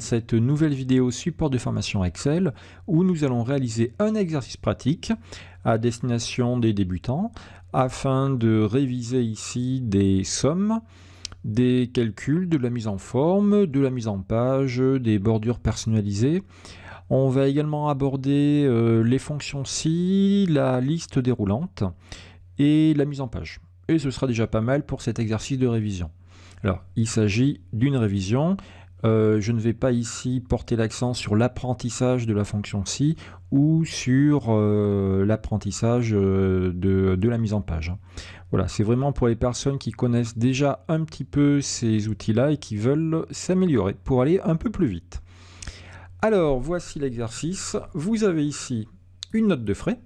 cette nouvelle vidéo support de formation Excel où nous allons réaliser un exercice pratique à destination des débutants afin de réviser ici des sommes, des calculs, de la mise en forme, de la mise en page, des bordures personnalisées. On va également aborder les fonctions si, la liste déroulante et la mise en page. Et ce sera déjà pas mal pour cet exercice de révision. Alors, il s'agit d'une révision. Je ne vais pas ici porter l'accent sur l'apprentissage de la fonction si ou sur l'apprentissage de la mise en page. Voilà, c'est vraiment pour les personnes qui connaissent déjà un petit peu ces outils-là et qui veulent s'améliorer pour aller un peu plus vite. Alors, voici l'exercice. Vous avez ici une note de frais.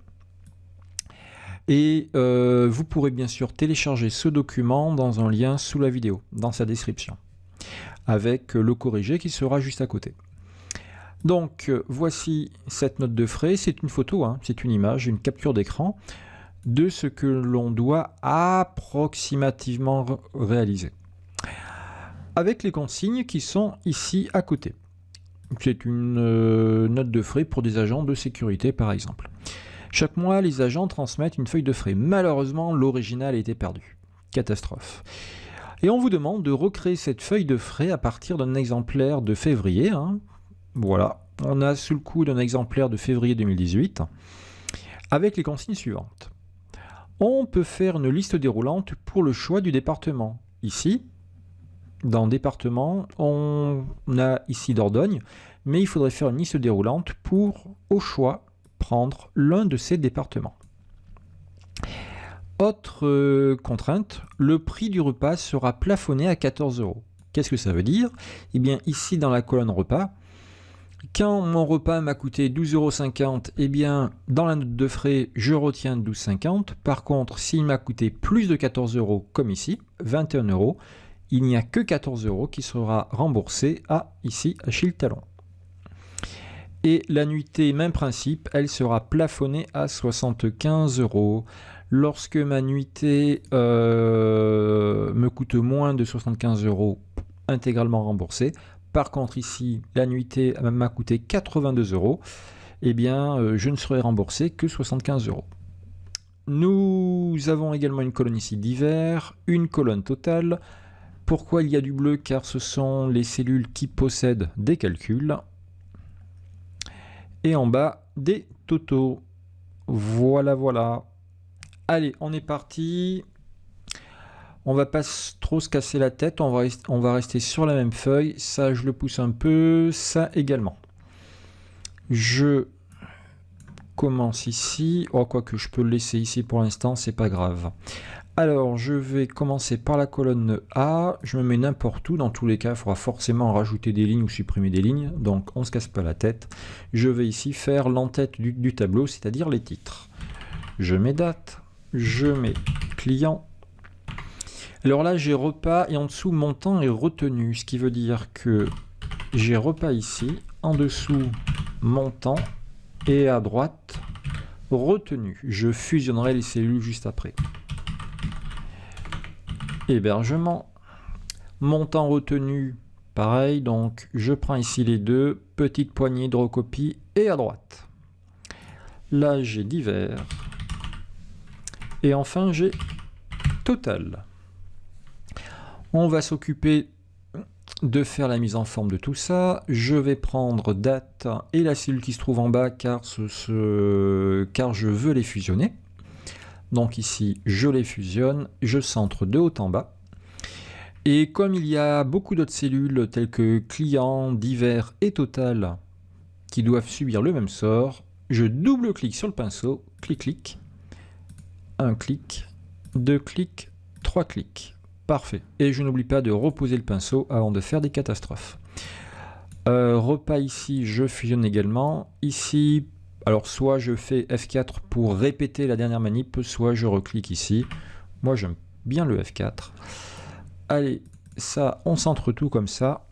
Et vous pourrez bien sûr télécharger ce document dans un lien sous la vidéo, dans sa description, avec le corrigé qui sera juste à côté. Donc voici cette note de frais, c'est une photo, hein, c'est une image, une capture d'écran de ce que l'on doit approximativement réaliser. Avec les consignes qui sont ici à côté. C'est une note de frais pour des agents de sécurité par exemple. Chaque mois, les agents transmettent une feuille de frais. Malheureusement, l'original a été perdu. Catastrophe. Et on vous demande de recréer cette feuille de frais à partir d'un exemplaire de février. Hein. Voilà, on a sous le coude un exemplaire de février 2018 avec les consignes suivantes. On peut faire une liste déroulante pour le choix du département. Ici, dans département, on a ici Dordogne, mais il faudrait faire une liste déroulante pour, au choix, prendre l'un de ces départements. Autre contrainte, le prix du repas sera plafonné à 14 €. Qu'est-ce que ça veut dire? Eh bien ici dans la colonne repas, quand mon repas m'a coûté 12,50 €, eh bien dans la note de frais je retiens 12,50 €. Par contre s'il m'a coûté plus de 14 € comme ici, 21 €, il n'y a que 14 € qui sera remboursé à ici Achille Talon. Et l'annuité, même principe, elle sera plafonnée à 75 €. Lorsque ma nuitée me coûte moins de 75 €, intégralement remboursée. Par contre ici, l'annuité m'a coûté 82 €, eh bien je ne serai remboursé que 75 €. Nous avons également une colonne ici d'hiver, une colonne totale. Pourquoi il y a du bleu? Car ce sont les cellules qui possèdent des calculs. Et en bas, des totaux. Voilà, voilà. Allez, on est parti. On va pas trop se casser la tête. On va rester sur la même feuille. Ça, je le pousse un peu. Ça également. Je commence ici. Oh, quoi que je peux le laisser ici pour l'instant, c'est pas grave. Alors, je vais commencer par la colonne A. Je me mets n'importe où. Dans tous les cas, il faudra forcément rajouter des lignes ou supprimer des lignes. Donc, on ne se casse pas la tête. Je vais ici faire l'entête du tableau, c'est-à-dire les titres. Je mets date. Je mets client. Alors là, j'ai repas et en dessous, montant et retenu. Ce qui veut dire que j'ai repas ici. En dessous, montant. Et à droite, retenu. Je fusionnerai les cellules juste après. Hébergement, montant retenu, pareil, donc je prends ici les deux, petite poignée de recopie et à droite. Là j'ai divers. Et enfin j'ai total. On va s'occuper de faire la mise en forme de tout ça. Je vais prendre date et la cellule qui se trouve en bas car je veux les fusionner. Donc ici, je les fusionne, je centre de haut en bas. Et comme il y a beaucoup d'autres cellules telles que client, divers et total qui doivent subir le même sort, je double-clique sur le pinceau, clic-clic, un clic, deux clics, trois clics. Parfait. Et je n'oublie pas de reposer le pinceau avant de faire des catastrophes. Repas ici, je fusionne également. Ici, alors soit je fais F4 pour répéter la dernière manip, soit je reclique ici. Moi j'aime bien le F4. Allez, ça, on centre tout comme ça.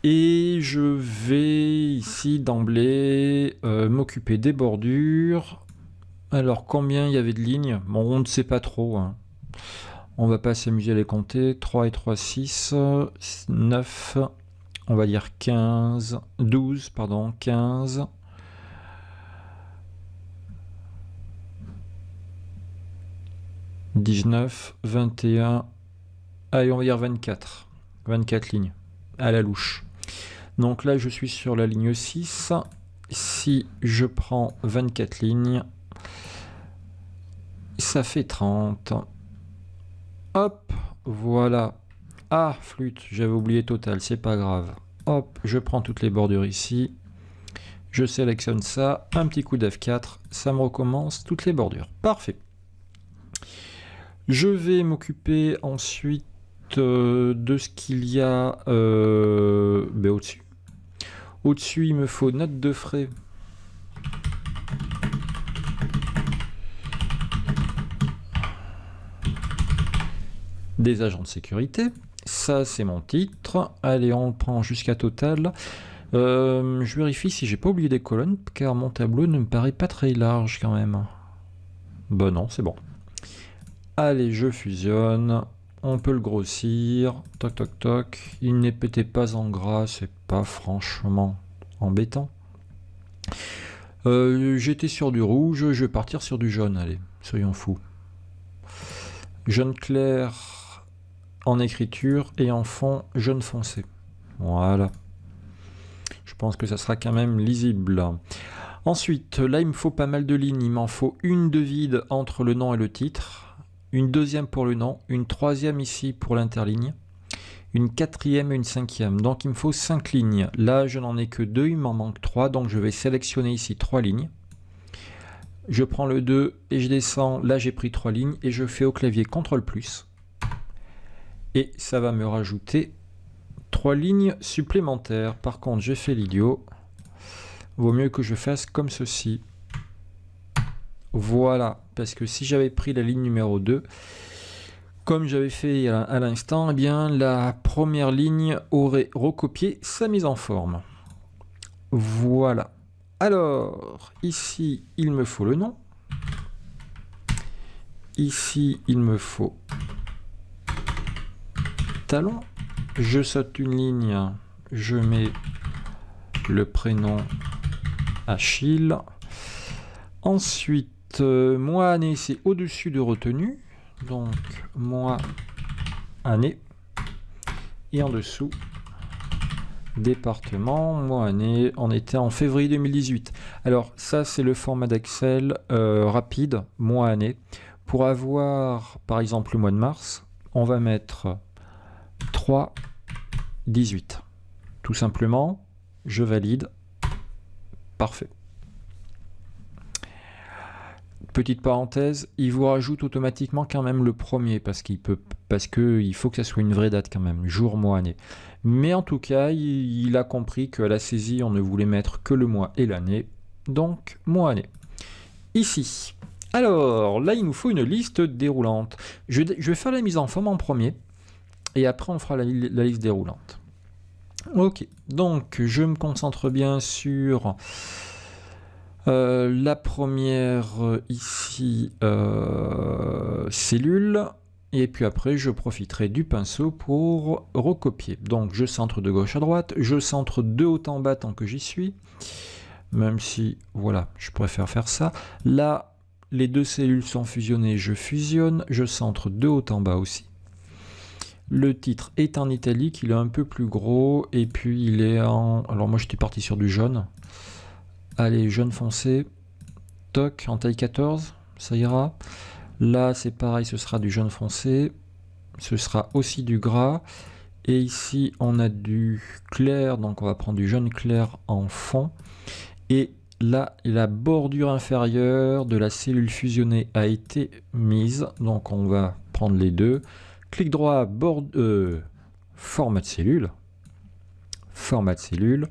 Et je vais ici d'emblée m'occuper des bordures. Alors combien il y avait de lignes? Bon, on ne sait pas trop. Hein. On va pas s'amuser à les compter. 3 et 3, 6, 9, on va dire 15, 12, pardon, 15, 19, 21, allez, on va dire 24. 24 lignes à la louche. Donc là, je suis sur la ligne 6. Si je prends 24 lignes, ça fait 30. Hop, voilà. Ah, flûte, j'avais oublié total, c'est pas grave. Hop, je prends toutes les bordures ici. Je sélectionne ça, un petit coup d'F4, ça me recommence toutes les bordures. Parfait. Je vais m'occuper ensuite de ce qu'il y a au-dessus. Au-dessus, il me faut note de frais. Des agents de sécurité. Ça, c'est mon titre. Allez, on le prend jusqu'à total. Je vérifie si j'ai pas oublié des colonnes, car mon tableau ne me paraît pas très large quand même. Ben non, c'est bon. Allez, je fusionne. On peut le grossir. Toc, toc, toc. Il n'est peut-être pas en gras, c'est pas franchement embêtant. J'étais sur du rouge, je vais partir sur du jaune. Allez, soyons fous. Jaune clair en écriture et en fond jaune foncé. Voilà. Je pense que ça sera quand même lisible. Ensuite, là il me faut pas mal de lignes. Il m'en faut une de vide entre le nom et le titre, une deuxième pour le nom, une troisième ici pour l'interligne, une quatrième et une cinquième. Donc il me faut 5 lignes. Là je n'en ai que 2, il m'en manque 3, donc je vais sélectionner ici 3 lignes. Je prends le 2 et je descends. Là j'ai pris 3 lignes et je fais au clavier CTRL+. Et ça va me rajouter 3 lignes supplémentaires. Par contre, j'ai fait l'idiot. Vaut mieux que je fasse comme ceci. Voilà, parce que si j'avais pris la ligne numéro 2, comme j'avais fait à l'instant, eh bien la première ligne aurait recopié sa mise en forme. Voilà. Alors, ici, il me faut le nom. Ici, il me faut talon. Je saute une ligne, je mets le prénom Achille. Ensuite, mois année, c'est au-dessus de retenue. Donc, mois année. Et en dessous, département, mois année. On était en février 2018. Alors, ça, c'est le format d'Excel rapide, mois année. Pour avoir, par exemple, le mois de mars, on va mettre 3, 18. Tout simplement, je valide. Parfait. Petite parenthèse, il vous rajoute automatiquement quand même le premier parce qu'il faut que ça soit une vraie date quand même, jour, mois, année. Mais en tout cas, il a compris qu'à la saisie, on ne voulait mettre que le mois et l'année. Donc, mois, année. Ici. Alors, là, il nous faut une liste déroulante. Je vais faire la mise en forme en premier. Et après, on fera la liste déroulante. Ok, donc je me concentre bien sur la première ici, cellule. Et puis après, je profiterai du pinceau pour recopier. Donc, je centre de gauche à droite. Je centre de haut en bas tant que j'y suis. Même si, voilà, je préfère faire ça. Là, les deux cellules sont fusionnées. Je fusionne. Je centre de haut en bas aussi. Le titre est en italique, il est un peu plus gros, et puis il est en... Alors moi j'étais parti sur du jaune. Allez, jaune foncé. Toc, en taille 14, ça ira. Là c'est pareil, ce sera du jaune foncé. Ce sera aussi du gras. Et ici on a du clair, donc on va prendre du jaune clair en fond. Et là, la bordure inférieure de la cellule fusionnée a été mise, donc on va prendre les deux. Clic droit, format de cellule. Format de cellule.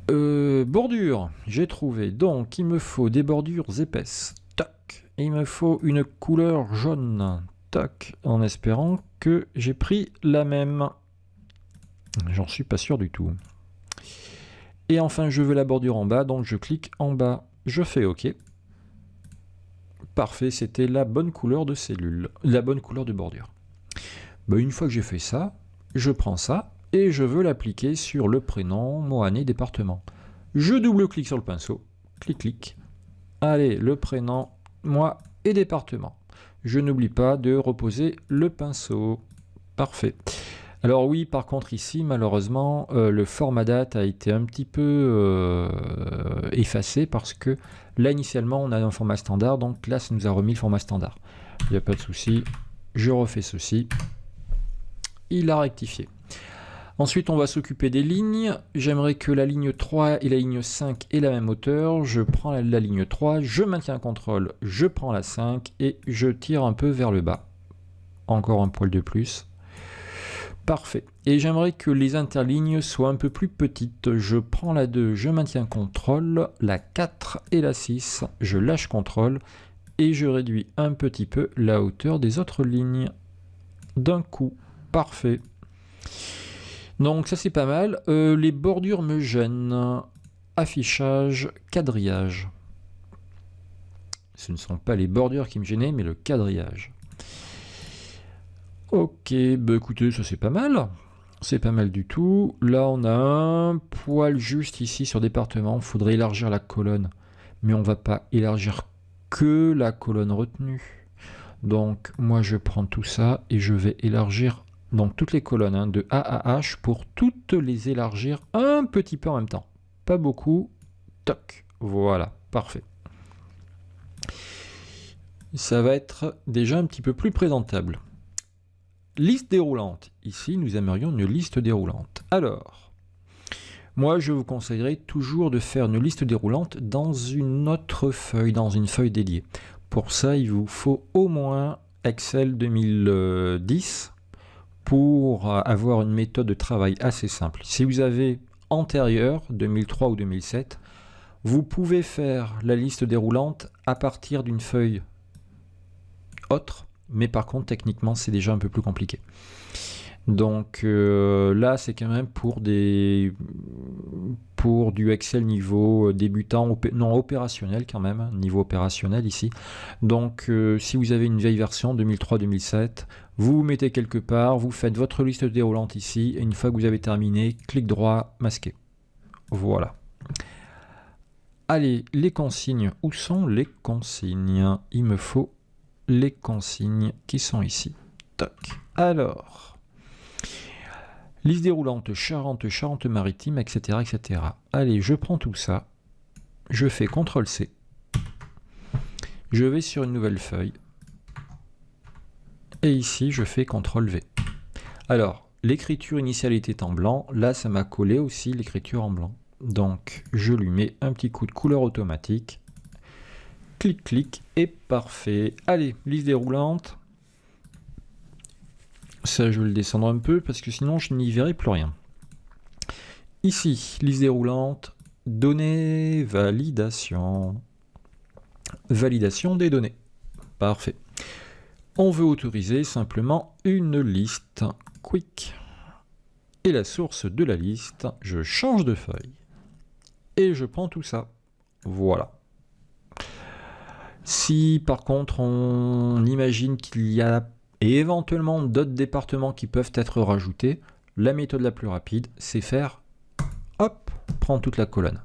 Bordure, j'ai trouvé. Donc, il me faut des bordures épaisses. Toc. Et il me faut une couleur jaune. Toc. En espérant que j'ai pris la même. J'en suis pas sûr du tout. Et enfin, je veux la bordure en bas. Donc, je clique en bas. Je fais OK. Parfait, c'était la bonne couleur de cellule, la bonne couleur de bordure. Une fois que j'ai fait ça, je prends ça et je veux l'appliquer sur le prénom, mois, année, département. Je double-clique sur le pinceau, clic, clic. Allez, le prénom, mois et département. Je n'oublie pas de reposer le pinceau. Parfait. Alors oui, par contre ici, malheureusement, le format date a été un petit peu effacé parce que là, initialement, on a un format standard. Donc là, ça nous a remis le format standard. Il n'y a pas de souci. Je refais ceci. Il a rectifié. Ensuite, on va s'occuper des lignes. J'aimerais que la ligne 3 et la ligne 5 aient la même hauteur. Je prends la ligne 3, je maintiens un contrôle, je prends la 5 et je tire un peu vers le bas. Encore un poil de plus. Parfait. Et j'aimerais que les interlignes soient un peu plus petites. Je prends la 2, je maintiens contrôle, la 4 et la 6, je lâche contrôle et je réduis un petit peu la hauteur des autres lignes. D'un coup. Parfait. Donc ça c'est pas mal. Les bordures me gênent. Affichage, quadrillage. Ce ne sont pas les bordures qui me gênaient, mais le quadrillage. Ok, bah écoutez, ça c'est pas mal. C'est pas mal du tout. Là, on a un poil juste ici sur département. Il faudrait élargir la colonne. Mais on va pas élargir que la colonne retenue. Donc, moi, je prends tout ça et je vais élargir donc toutes les colonnes hein, de A à H pour toutes les élargir un petit peu en même temps. Pas beaucoup. Toc. Voilà, parfait. Ça va être déjà un petit peu plus présentable. Liste déroulante. Ici, nous aimerions une liste déroulante. Alors, moi, je vous conseillerais toujours de faire une liste déroulante dans une autre feuille, dans une feuille dédiée. Pour ça, il vous faut au moins Excel 2010 pour avoir une méthode de travail assez simple. Si vous avez antérieur, 2003 ou 2007, vous pouvez faire la liste déroulante à partir d'une feuille autre. Mais par contre, techniquement, c'est déjà un peu plus compliqué. Donc là, c'est quand même pour du Excel niveau débutant, non opérationnel quand même, niveau opérationnel ici. Donc si vous avez une vieille version 2003-2007, vous vous mettez quelque part, vous faites votre liste déroulante ici, et une fois que vous avez terminé, clic droit, masquer. Voilà. Allez, les consignes. Où sont les consignes? Il me faut les consignes qui sont ici. Toc. Alors, liste déroulante Charente, Charente-Maritime, etc., etc. Allez, je prends tout ça. Je fais CTRL-C. Je vais sur une nouvelle feuille. Et ici, je fais CTRL-V. Alors, l'écriture initiale était en blanc. Là, ça m'a collé aussi l'écriture en blanc. Donc, je lui mets un petit coup de couleur automatique. Clic, clic, et parfait. Allez, liste déroulante. Ça, je vais le descendre un peu, parce que sinon, je n'y verrai plus rien. Ici, liste déroulante, données, validation. Validation des données. Parfait. On veut autoriser simplement une liste. Quick. Et la source de la liste, je change de feuille. Et je prends tout ça. Voilà. Si par contre on imagine qu'il y a éventuellement d'autres départements qui peuvent être rajoutés, la méthode la plus rapide, c'est faire, hop, prendre toute la colonne.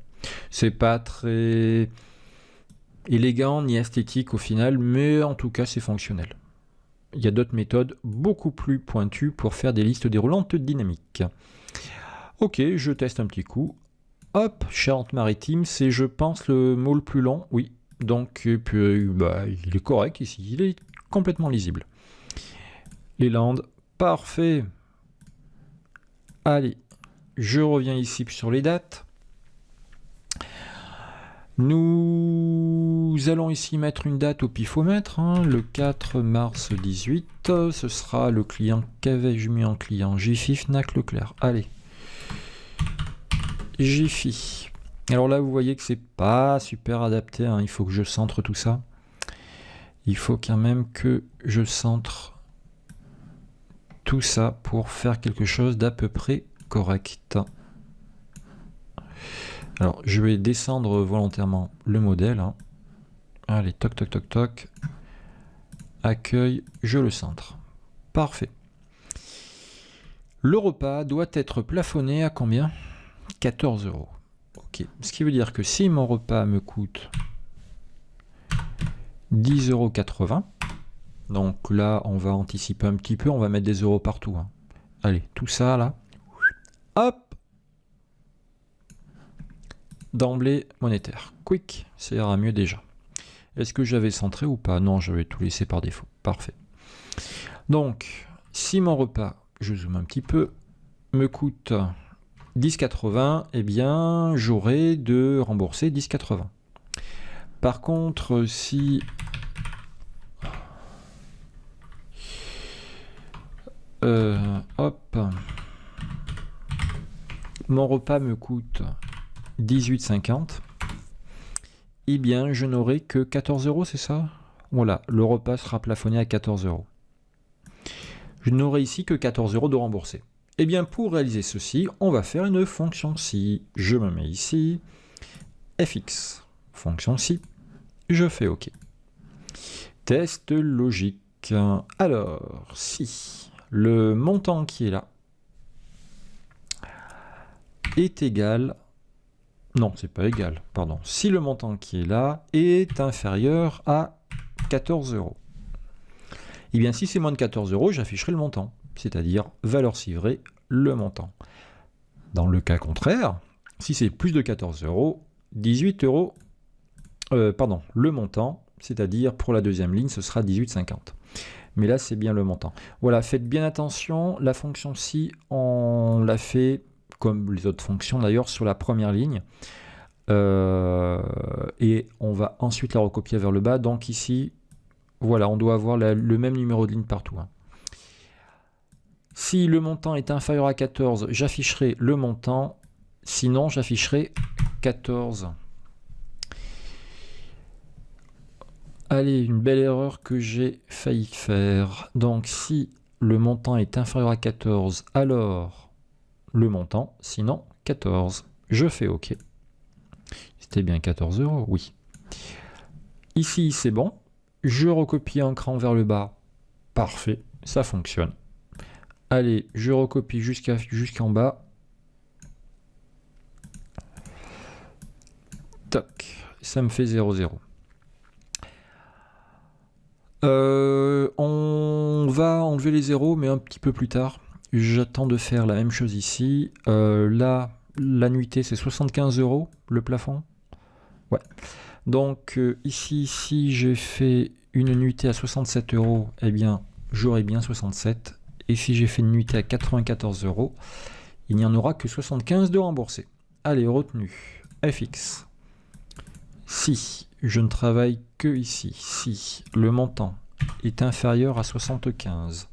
C'est pas très élégant ni esthétique au final, mais en tout cas c'est fonctionnel. Il y a d'autres méthodes beaucoup plus pointues pour faire des listes déroulantes dynamiques. Ok, je teste un petit coup. Hop, Charente-Maritime, c'est je pense le mot le plus long, oui. Donc, bah, il est correct ici, il est complètement lisible. Les Landes, parfait. Allez, je reviens ici sur les dates. Nous allons ici mettre une date au pifomètre, hein, le 4 mars 18. Ce sera le client qu'avais-je mis en client? Jiffy, Fnac, Leclerc. Allez. Jiffy. Alors là, vous voyez que c'est pas super adapté, hein. Il faut que je centre tout ça. Il faut quand même que je centre tout ça pour faire quelque chose d'à peu près correct. Alors, je vais descendre volontairement le modèle. Hein. Allez, toc, toc, toc, toc. Accueil, je le centre. Parfait. Le repas doit être plafonné à combien? 14 €. Ok, ce qui veut dire que si mon repas me coûte 10,80 €, donc là on va anticiper un petit peu, on va mettre des euros partout. Hein. Allez, tout ça là, hop, d'emblée monétaire. Quick, ça ira mieux déjà. Est-ce que j'avais centré ou pas? Non, j'avais tout laissé par défaut. Parfait. Donc, si mon repas, je zoome un petit peu, me coûte 10,80, eh bien, j'aurai de rembourser 10,80. Par contre, si hop, mon repas me coûte 18,50, eh bien, je n'aurai que 14 €, c'est ça? Voilà, le repas sera plafonné à 14 €. Je n'aurai ici que 14 € de remboursé. Eh bien, pour réaliser ceci, on va faire une fonction si. Je me mets ici, fx, fonction si, je fais OK. Test logique. Alors, si le montant qui est là est égal... Non, c'est pas égal, pardon. Si le montant qui est là est inférieur à 14 €. Eh bien, si c'est moins de 14 €, j'afficherai le montant, c'est-à-dire valeur civrée, le montant. Dans le cas contraire, si c'est plus de 14 €, 18 €, le montant, c'est-à-dire pour la deuxième ligne, ce sera 18,50. Mais là, c'est bien le montant. Voilà, faites bien attention, la fonction si, on l'a fait, comme les autres fonctions d'ailleurs, sur la première ligne. Et on va ensuite la recopier vers le bas. Donc ici, voilà, on doit avoir le même numéro de ligne partout. Hein. Si le montant est inférieur à 14, j'afficherai le montant. Sinon, j'afficherai 14. Allez, une belle erreur que j'ai failli faire. Donc, si le montant est inférieur à 14, alors le montant, sinon 14. Je fais OK. C'était bien 14 €, oui. Ici, c'est bon. Je recopie un cran vers le bas. Parfait, ça fonctionne. Allez, je recopie jusqu'en bas. Toc, ça me fait 0, 0. On va enlever les zéros, mais un petit peu plus tard. J'attends de faire la même chose ici. Là, l'annuité, c'est 75 €, le plafond. Ouais. Donc, ici, si j'ai fait une nuitée à 67 €, eh bien, j'aurai bien 67. Et si j'ai fait une nuitée à 94 €, il n'y en aura que 75 de remboursés. Allez, retenu. FX. Si je ne travaille que ici, si le montant est inférieur à 75,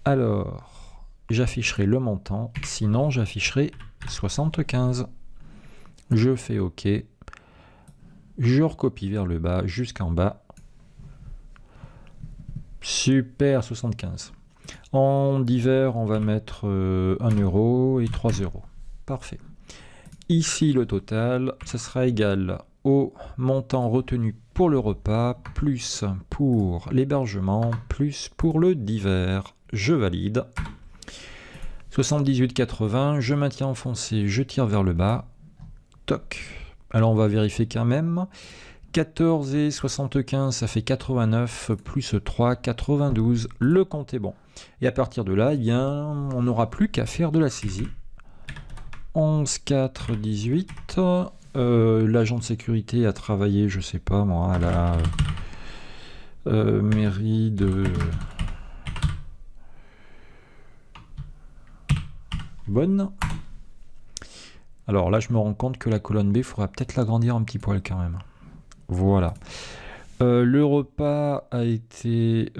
alors j'afficherai le montant, sinon j'afficherai 75. Je fais OK. Je recopie vers le bas jusqu'en bas. Super, 75. En divers, on va mettre 1 € et 3 €. Parfait. Ici, le total, ce sera égal au montant retenu pour le repas, plus pour l'hébergement, plus pour le divers. Je valide. 78,80, je maintiens enfoncé, je tire vers le bas. Toc. Alors on va vérifier quand même. 14 et 75, ça fait 89, plus 3, 92. Le compte est bon. Et à partir de là, eh bien, on n'aura plus qu'à faire de la saisie. 11, 4, 18. L'agent de sécurité a travaillé, je sais pas moi, à la mairie de Bonne. Alors là, je me rends compte que la colonne B, il faudra peut-être l'agrandir un petit poil quand même. Voilà. Le repas a été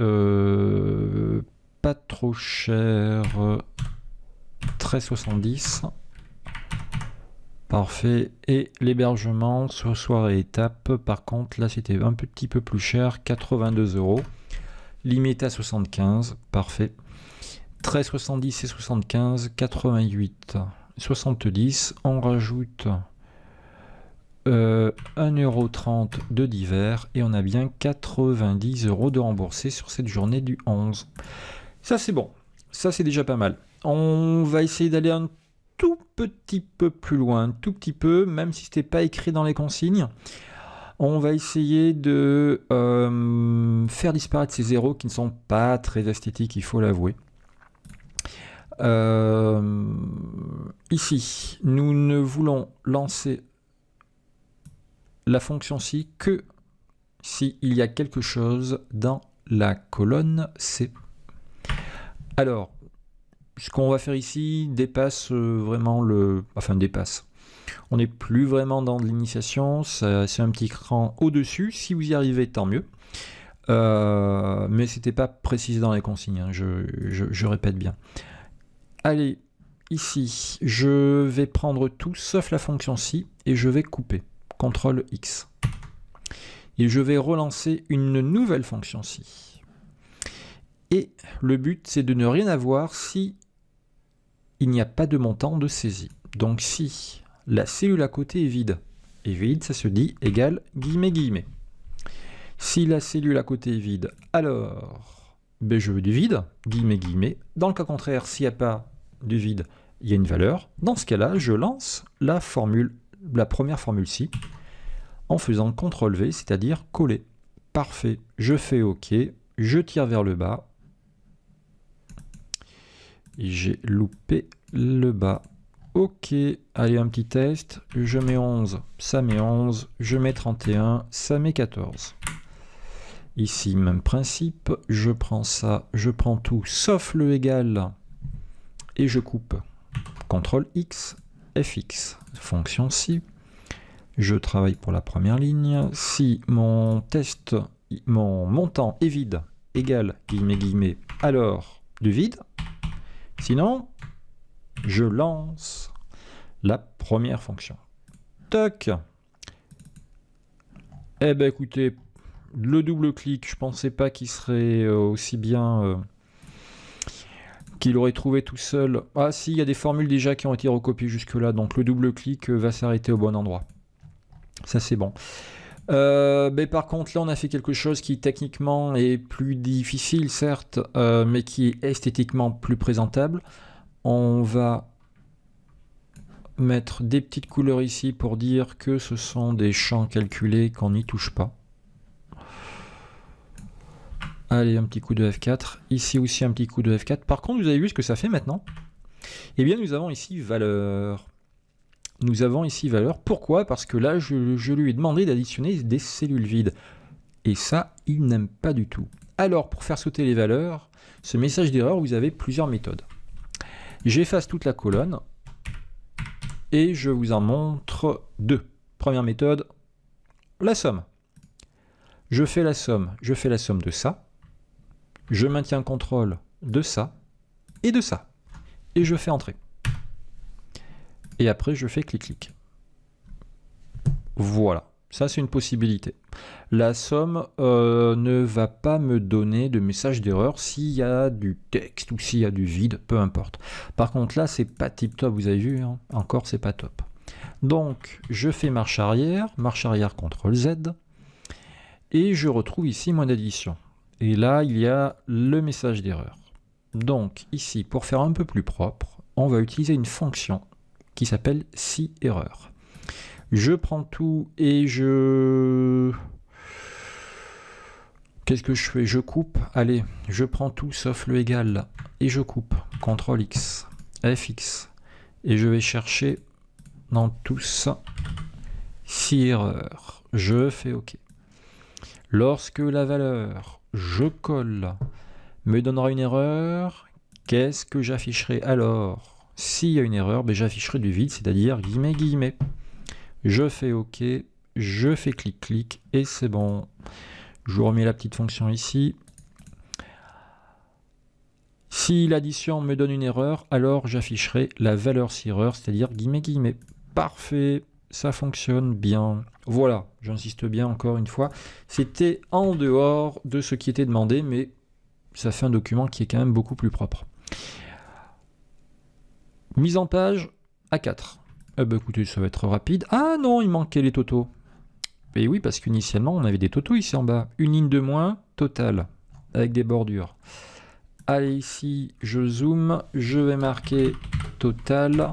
pas trop cher. 13,70. Parfait. Et l'hébergement sur soirée étape, par contre, là c'était un petit peu plus cher, 82 €. Limite à 75. Parfait. 13,70 et 75, 88, 70. On rajoute 1,30 € de divers et on a bien 90 € de remboursé sur cette journée du 11. Ça c'est bon, ça c'est déjà pas mal. on va essayer d'aller un tout petit peu plus loin, un tout petit peu, même si ce n'était pas écrit dans les consignes. On va essayer de faire disparaître ces zéros qui ne sont pas très esthétiques, il faut l'avouer. Ici, nous ne voulons lancer la fonction ci que s'il y a quelque chose dans la colonne C. Alors, ce qu'on va faire ici dépasse vraiment le... Enfin, dépasse. On n'est plus vraiment dans de l'initiation, c'est un petit cran au-dessus. Si vous y arrivez, tant mieux. Mais c'était pas précisé dans les consignes, hein, je répète bien. Allez, ici, je vais prendre tout sauf la fonction ci et je vais couper. CTRL X. Et je vais relancer une nouvelle fonction ci. Et le but, c'est de ne rien avoir si il n'y a pas de montant de saisie. Donc si la cellule à côté est vide, et vide, ça se dit égal guillemets guillemets. Si la cellule à côté est vide, alors ben je veux du vide, guillemets guillemets. Dans le cas contraire, s'il n'y a pas de vide, il y a une valeur. Dans ce cas-là, je lance la première formule ci, en faisant CTRL V, c'est-à-dire coller. Parfait, je fais OK, je tire vers le bas. J'ai loupé le bas. OK, allez, un petit test. Je mets 11, ça met 11. Je mets 31, ça met 14. Ici, même principe. Je prends ça, je prends tout, sauf le égal. Et je coupe. CTRL X, FX. Fonction ci. Je travaille pour la première ligne. Si mon montant est vide, égal, guillemets, guillemets, alors du vide. Sinon, je lance la première fonction. Toc. Eh ben écoutez, le double-clic, je pensais pas qu'il serait aussi bien... qu'il aurait trouvé tout seul. Ah si, il y a des formules déjà qui ont été recopiées jusque-là, donc le double-clic va s'arrêter au bon endroit. Ça c'est bon. Mais par contre là on a fait quelque chose qui techniquement est plus difficile certes, mais qui est esthétiquement plus présentable. On va mettre des petites couleurs ici pour dire que ce sont des champs calculés, qu'on n'y touche pas. Allez, un petit coup de F4. Ici aussi un petit coup de F4. Par contre, vous avez vu ce que ça fait maintenant? Eh bien, nous avons ici valeur. Nous avons ici valeur. Pourquoi? Parce que là, je lui ai demandé d'additionner des cellules vides. Et ça, il n'aime pas du tout. Alors, pour faire sauter les valeurs, ce message d'erreur, vous avez plusieurs méthodes. J'efface toute la colonne. Et je vous en montre deux. Première méthode, la somme. Je fais la somme de ça. Je maintiens contrôle de ça et de ça. Et je fais entrer. Et après, je fais clic-clic. Voilà. Ça, c'est une possibilité. La somme ne va pas me donner de message d'erreur s'il y a du texte ou s'il y a du vide, peu importe. Par contre, là, c'est pas tip-top, vous avez vu, hein, encore, c'est pas top. Donc, je fais marche arrière CTRL Z, et je retrouve ici mon addition. Et là, il y a le message d'erreur. Donc, ici, pour faire un peu plus propre, on va utiliser une fonction qui s'appelle si-erreur. Je prends tout et je... Qu'est-ce que je fais? Je coupe. Allez, je prends tout sauf le égal et je coupe. CTRL X, FX. Et je vais chercher dans tout ça si-erreur. Je fais OK. Lorsque la valeur je colle me donnera une erreur, qu'est-ce que j'afficherai alors? S'il y a une erreur, ben j'afficherai du vide, c'est-à-dire guillemets, guillemets. Je fais OK, je fais clic-clic et c'est bon. Je vous remets la petite fonction ici. Si l'addition me donne une erreur, alors j'afficherai la valeur si erreur, c'est-à-dire guillemets, guillemets. Parfait, ça fonctionne bien. Voilà, j'insiste bien encore une fois. C'était en dehors de ce qui était demandé, mais ça fait un document qui est quand même beaucoup plus propre. Mise en page A4. Eh ben écoutez, ça va être rapide. Ah non, il manquait les totaux. Et oui, parce qu'initialement, on avait des totaux ici en bas. Une ligne de moins, totale, avec des bordures. Allez, ici, je zoome, je vais marquer total.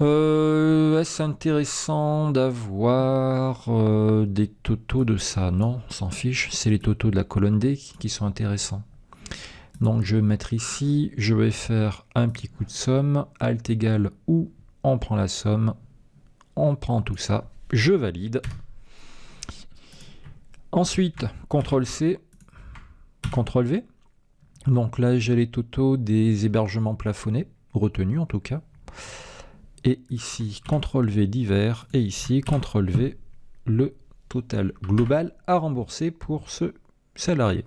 Est-ce intéressant d'avoir des totaux de ça? Non, on s'en fiche, c'est les totaux de la colonne D qui sont intéressants. Donc je vais mettre ici, je vais faire un petit coup de somme, alt égale ou on prend la somme, on prend tout ça, je valide. Ensuite, CTRL C, CTRL V. Donc là, j'ai les totaux des hébergements plafonnés, retenus en tout cas. Et ici, CTRL V divers, et ici, CTRL V le total global à rembourser pour ce salarié.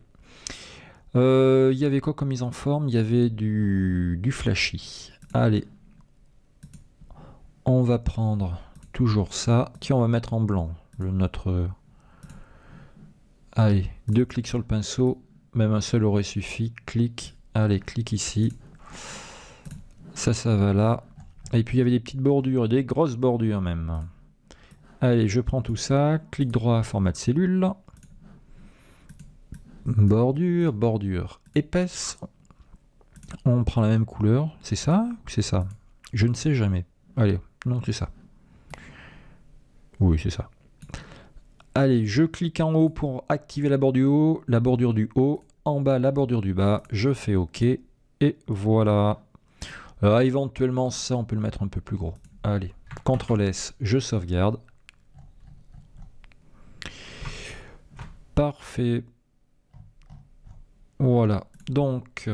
Il y avait quoi comme mise en forme? Il y avait du flashy. Allez, on va prendre toujours ça. Tiens, on va mettre en blanc notre... Allez, 2 clics sur le pinceau, même un seul aurait suffi. Clic, allez, clic ici. Ça va là. Et puis il y avait des petites bordures, des grosses bordures même. Allez, je prends tout ça, clic droit, format de cellule. Bordure, bordure épaisse. On prend la même couleur, c'est ça ou c'est ça? Je ne sais jamais. Allez, non, c'est ça. Oui, c'est ça. Allez, je clique en haut pour activer la bordure du haut, en bas la bordure du bas, je fais OK, et voilà. Alors, éventuellement, ça, on peut le mettre un peu plus gros. Allez, CTRL S, je sauvegarde. Parfait. Voilà, donc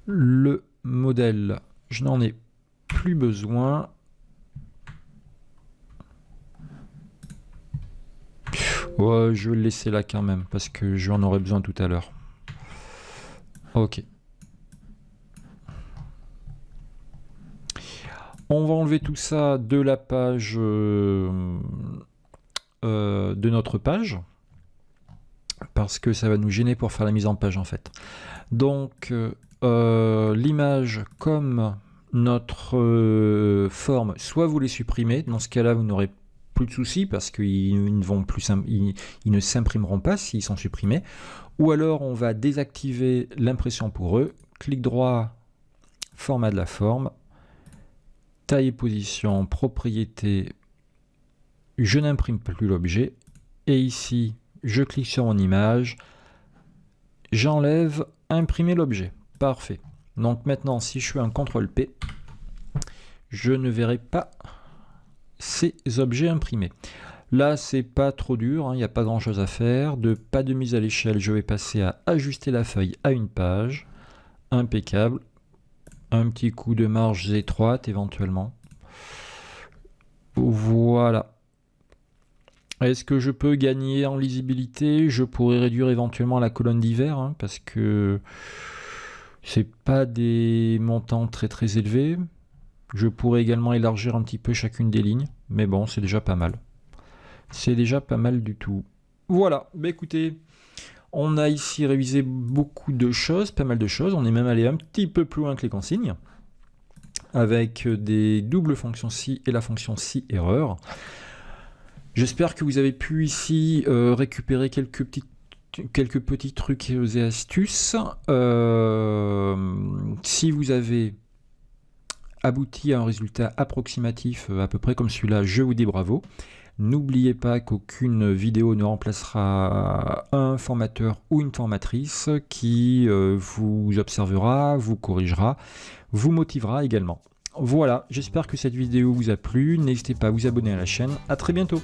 le modèle, je n'en ai plus besoin. Ouais, je vais le laisser là quand même, parce que j'en aurai besoin tout à l'heure. Ok. On va enlever tout ça de la page de notre page, parce que ça va nous gêner pour faire la mise en page en fait. Donc l'image comme notre forme, soit vous les supprimez, dans ce cas-là vous n'aurez plus de soucis parce qu'ils ne s'imprimeront pas s'ils sont supprimés, ou alors on va désactiver l'impression pour eux, clic droit, format de la forme, taille et position, propriété, je n'imprime plus l'objet, et ici je clique sur mon image, j'enlève imprimer l'objet. Parfait. Donc maintenant si je fais un CTRL P, je ne verrai pas ces objets imprimés. Là c'est pas trop dur, il n'y a pas grand chose à faire. Pas de mise à l'échelle, je vais passer à ajuster la feuille à une page. Impeccable. Un petit coup de marge étroite éventuellement. Voilà. Est-ce que je peux gagner en lisibilité? Je pourrais réduire éventuellement la colonne d'hiver, parce que c'est pas des montants très très élevés. Je pourrais également élargir un petit peu chacune des lignes, mais bon, c'est déjà pas mal. C'est déjà pas mal du tout. Voilà, bah écoutez, on a ici révisé beaucoup de choses, pas mal de choses. On est même allé un petit peu plus loin que les consignes, avec des doubles fonctions si et la fonction si erreur. J'espère que vous avez pu ici récupérer quelques petits trucs et astuces. Si vous avez abouti à un résultat approximatif à peu près comme celui-là, je vous dis bravo. N'oubliez pas qu'aucune vidéo ne remplacera un formateur ou une formatrice qui vous observera, vous corrigera, vous motivera également. Voilà, j'espère que cette vidéo vous a plu. N'hésitez pas à vous abonner à la chaîne. À très bientôt.